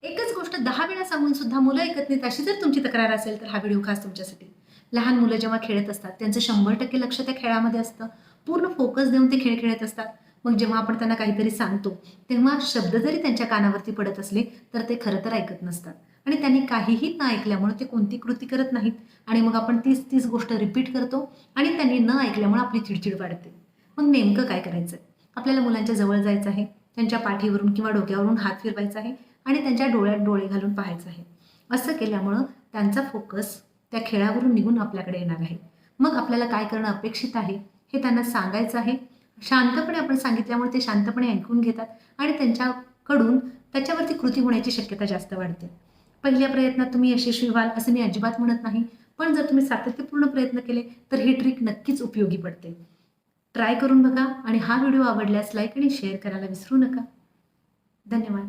एकच गोष्ट 10 वेळा सांगून सुद्धा मुलं ऐकत नाहीत, अशी जर तुमची तक्रार असेल, तर हा व्हिडिओ खास तुमच्यासाठी. लहान मुलं जेव्हा खेळत असतात, त्यांचं 100% लक्ष त्या खेळामध्ये असतं. पूर्ण फोकस देऊन ते खेळ खेळत असतात. मग जेव्हा आपण त्यांना काहीतरी सांगतो, तेव्हा शब्द जरी त्यांच्या कानावरती पडत असले, तर ते खरं तर ऐकत नसतात. आणि त्यांनी काहीही न ऐकल्यामुळे ते कोणती कृती करत नाहीत आणि मग आपण तीच गोष्ट रिपीट करतो आणि त्यांनी न ऐकल्यामुळे आपली चिडचिड वाढते. मग नेमकं काय करायचं? आपल्याला मुलांच्या जवळ जायचं आहे, त्यांच्या पाठीवरून किंवा डोक्यावरून हात फिरवायचा आहे आणि त्यांच्या डोळ्यात डोळे घालून पाहायचं आहे. असं केल्यामुळं त्यांचा फोकस त्या खेळावरून निघून आपल्याकडे येणार आहे. मग आपल्याला काय करणं अपेक्षित आहे, हे त्यांना सांगायचं आहे. शांतपणे आपण सांगितल्यामुळे ते शांतपणे ऐकून घेतात आणि त्यांच्याकडून त्याच्यावरती कृती होण्याची शक्यता जास्त वाढते. पहिल्या प्रयत्नात तुम्ही यशस्वी व्हाल असं मी अजिबात म्हणत नाही. पण जर तुम्ही सातत्यपूर्ण प्रयत्न केले, तर ही ट्रिक नक्कीच उपयोगी पडते. ट्राय करून बघा आणि हा व्हिडिओ आवडल्यास लाईक आणि शेअर करायला विसरू नका. धन्यवाद.